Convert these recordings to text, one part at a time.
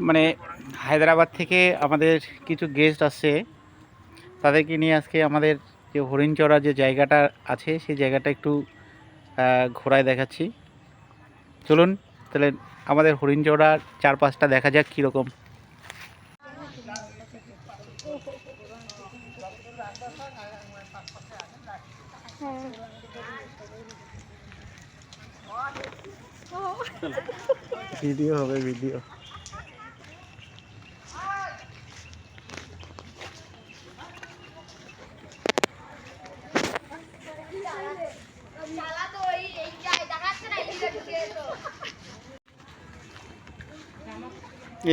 মানে হায়দ্রাবাদ থেকে আমাদের কিছু গেস্ট আসছে, তাদেরকে নিয়ে আজকে আমাদের যে হরিণচড়া যে জায়গাটা আছে সেই জায়গাটা একটু ঘোরায় দেখাচ্ছি। চলুন তাহলে আমাদের হরিণচড়ার চারপাশটা দেখা যাক কীরকম। ভিডিও হবে, ভিডিও।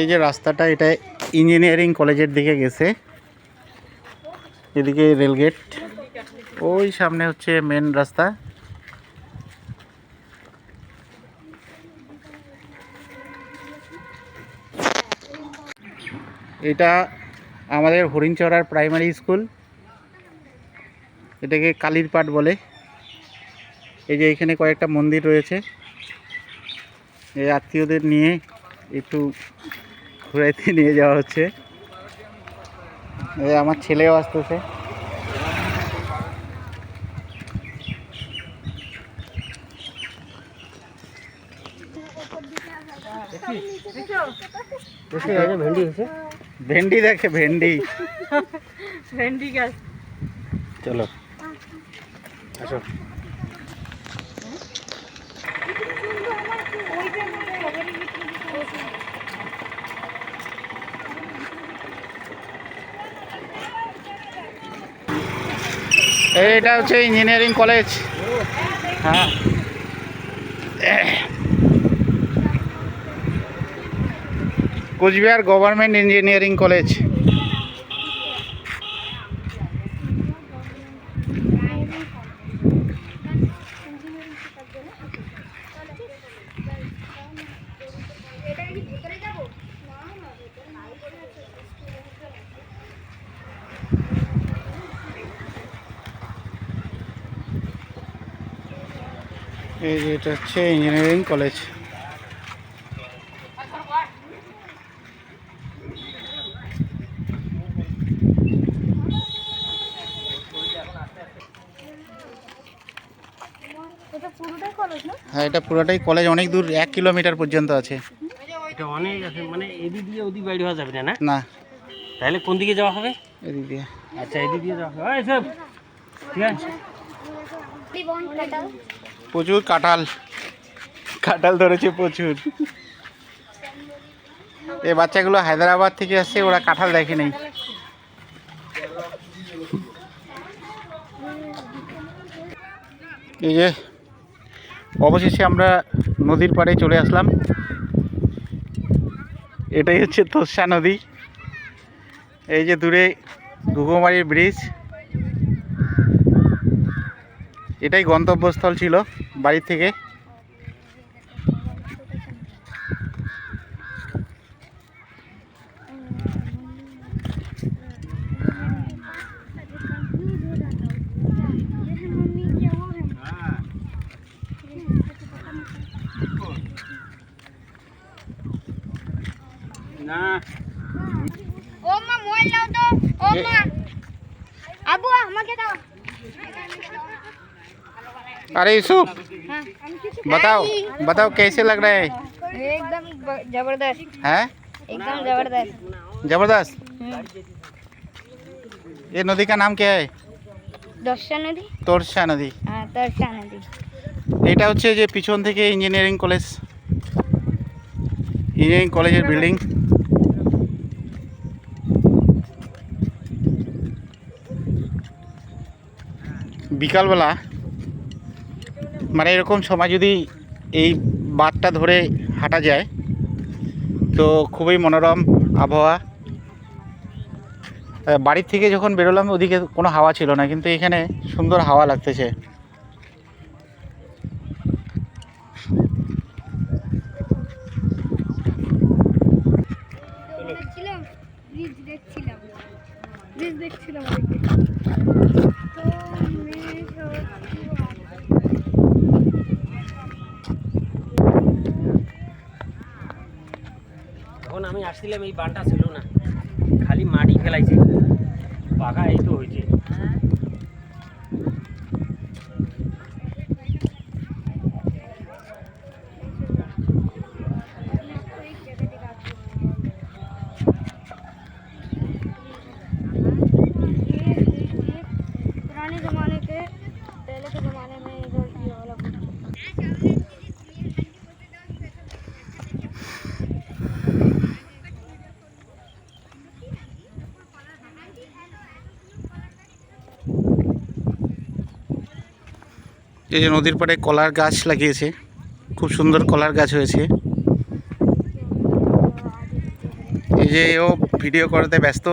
এই যে রাস্তাটা, এটা ইঞ্জিনিয়ারিং কলেজের দিকে গেছে। এদিকে রেলগেট, ওই সামনে হচ্ছে মেন রাস্তা। এটা আমাদের হরিণচড়ার প্রাইমারি স্কুল, এটাকে কালীর পাট বলে। এই যে এখানে কয়েকটা মন্দির রয়েছে। এই আত্মীয়দের নিয়ে একটু ঘুরাইতে নিয়ে যাওয়া হচ্ছে। এই আমার ছেলেও আসতেছে। ভেন্ডি দেখে, ভেন্ডি ভেন্ডি গাছ। চলো আসো। এইটা হচ্ছে ইঞ্জিনিয়ারিং কলেজ। হ্যাঁ, কোচবিহার গভর্নমেন্ট ইঞ্জিনিয়ারিং কলেজ। এই যে এটা হচ্ছে ইঞ্জিনিয়ারিং কলেজ। হ্যাঁ, এটা পুরোটাই কলেজ, অনেক দূর, 1 কিলোমিটার পর্যন্ত আছে। এটা অনেক আছে, মানে এদিক দিয়ে ওদিক বাইরে হওয়া যাবে না। না, তাহলে কোন দিকে যাওয়া হবে? এদিক দিয়ে। আচ্ছা, এদিক দিয়ে যাওয়া হবে। এই সব ঠিক আছে। প্রচুর কাঁঠাল, কাঁঠাল ধরেছে প্রচুর। এই বাচ্চাগুলো হায়দ্রাবাদ থেকে আসছে, ওরা কাঁঠাল দেখে নেই। এই যে অবশেষে আমরা নদীর পাড়ে চলে আসলাম। এটাই হচ্ছে তোষা নদী। এই যে দূরে ঘুঘুমারির ব্রিজ, এটাই গন্তব্যস্থল ছিল বাড়ি থেকে। না, ও মা মোবাইল দাও তো। ও মা, আবু আমাকে দাও। अरे यूसुफ, बताओ बताओ कैसे लग रहा है? एकदम जबरदस्त है, एकदम जबरदस्त। जबरदस्त। ये नदी का नाम क्या है? দর্শা নদী। তোরসা নদী। হ্যাঁ, দর্শা নদী। এটা হচ্ছে যে পিছন থেকে ইঞ্জিনিয়ারিং কলেজ, ইঞ্জিনিয়ারিং কলেজের বিল্ডিং। বিকালবেলা মানে এরকম সময় যদি এই বাঁধটা ধরে হাঁটা যায় তো খুবই মনোরম আবহাওয়া। বাড়ির থেকে যখন বেরোলাম ওদিকে কোনো হাওয়া ছিল না, কিন্তু এখানে সুন্দর হাওয়া লাগতেছে। দেখছিলাম। এখন আমি আসছিলাম এই বানটা ছিল না, খালি মাটি ফেলাইছে, পাকা এই তো হয়েছে। पुराने जमाने के पहले के जमाने में इधर ये वाला এই যে নদীর পাড়ে কলার গাছ লাগিয়েছে, খুব সুন্দর কলার গাছ হয়েছে। এই যে ও ভিডিও করতে ব্যস্ত,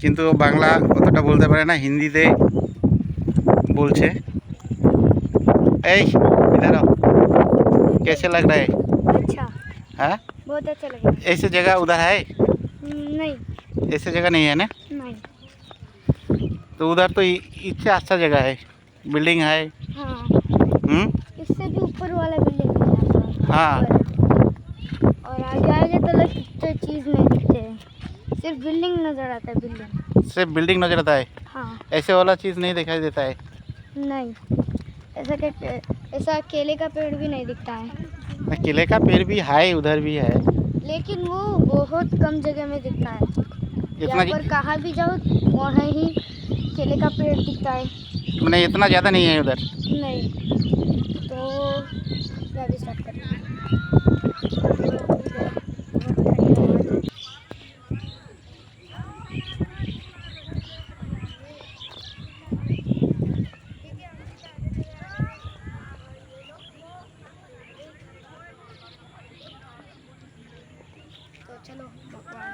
কিন্তু ও বাংলা অতটা বলতে পারে না, হিন্দিতে বলছে। এই इधर आओ, कैसे लग रहा है? अच्छा, हाँ, बहुत अच्छा लगा। ऐसी जगह उधर है? नहीं ऐसी जगह नहीं है ना? नहीं, तो उधर तो इससे अच्छा जगह है, बिल्डिंग है। हाँ इससे भी ऊपर वाला बिल्डिंग है। हाँ। और आगे आगे तो लगते चीज नहीं दिखते हैं, सिर्फ बिल्डिंग नजर आता है। बिल्डिंग सिर्फ बिल्डिंग नजर आता है, हाँ। ऐसे वाला चीज़ नहीं दिखाई देता है। नहीं, ऐसा केले का पेड़ भी नहीं दिखता है, केले का पेड़ भी है, उधर भी है, लेकिन वो बहुत कम जगह में दिखता है। इतना यहाँ पर कहाँ भी जाओ वहाँ ही केले का पेड़ दिखता है। मैंने इतना ज़्यादा नहीं है उधर। नहीं, तो मैं भी स्टार्ट कर तो चलो भगवान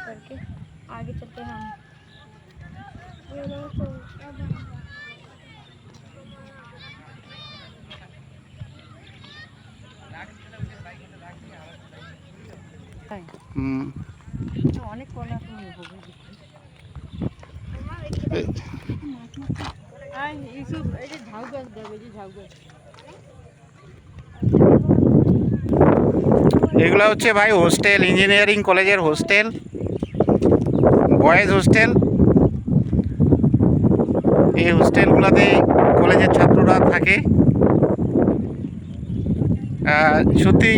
करके आगे चलते हैं हम। অনেক কলা এইসব, এই যে ঝাউ গাছ দেবে, এই যে ঝাউ গাছ। এগুলো হচ্ছে ভাই হোস্টেল, ইঞ্জিনিয়ারিং কলেজের হোস্টেল, বয়েজ হোস্টেল। এই হোস্টেলগুলোতে কলেজের ছাত্ররা থাকে। সত্যি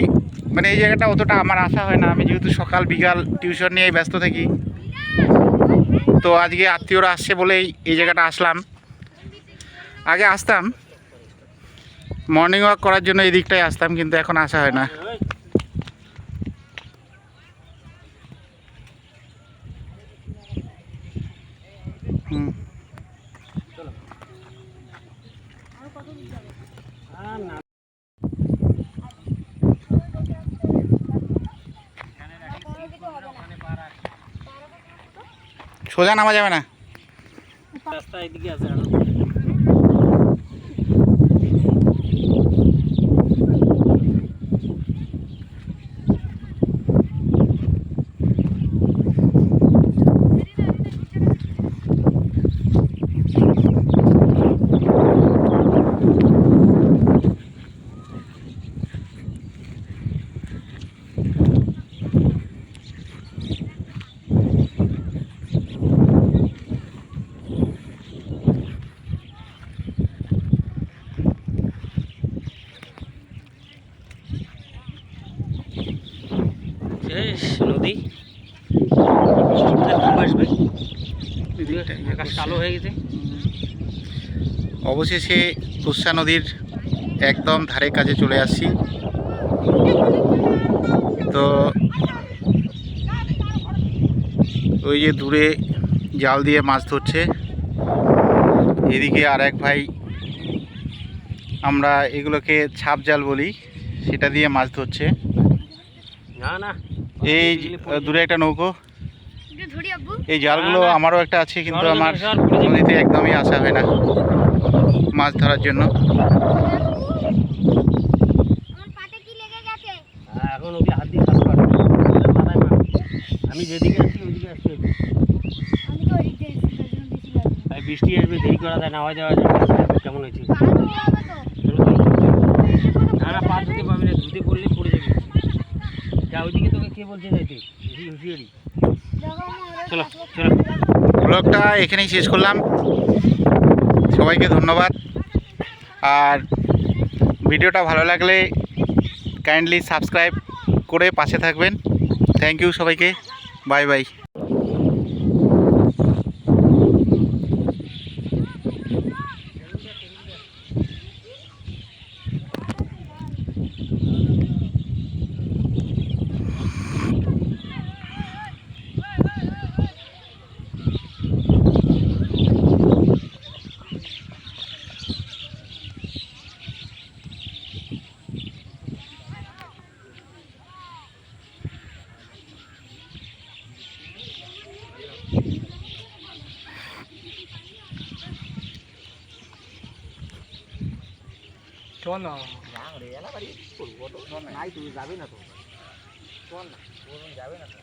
মানে এই জায়গাটা অতটা আমার আসা হয় না, আমি যেহেতু সকাল বিকাল টিউশন নিয়ে ব্যস্ত থাকি। তো আজকে আত্মীয়রা আসছে বলেই এই জায়গাটা আসলাম। আগে আসতাম মর্নিং ওয়াক করার জন্য, এই দিকটায় আসতাম, কিন্তু এখন আসা হয় না। সোজা নামা যাবে না। রাস্তা এদিকে আছে আরো। নদী আসবে, আকাশ কালো হয়ে গেছে। অবশেষে তুষা নদীর একদম ধারে কাছে চলে আসছি। তো ওই যে দূরে জাল দিয়ে মাছ ধরছে, এদিকে আর এক ভাই, আমরা এগুলোকে ছাপ জাল বলি, সেটা দিয়ে মাছ ধরছে। না না, এই দূরে একটা নৌকো, এই জালগুলো আমারও একটা আছে, কিন্তু আমার নদীতে একদমই আসা হয় না মাছ ধরার জন্য। এখন ওকে হাত দিয়ে কাটতে পারবে, আমি যেদিকে আসছি ওইদিকে আসছি। বৃষ্টি আসবে, দেরি করা যায়, নাওয়া যাওয়া যায়। কেমন হয়েছে? না না, পা ধুতে পারবি না, ধুতে পড়লে পড়ে যাবে। যা ওইদিকে তোকে কে বলছে যাইতে হুঁশিয়ারি। देखो मैं চলো চলো। ব্লগটা এখানেই শেষ করলাম। সবাইকে ধন্যবাদ। আর ভিডিওটা ভালো লাগলে কাইন্ডলি সাবস্ক্রাইব করে পাশে থাকবেন। থ্যাংক ইউ সবাইকে। Bye bye. চল না নাই তুই যাবি না তো, চল না, যাবে না তো।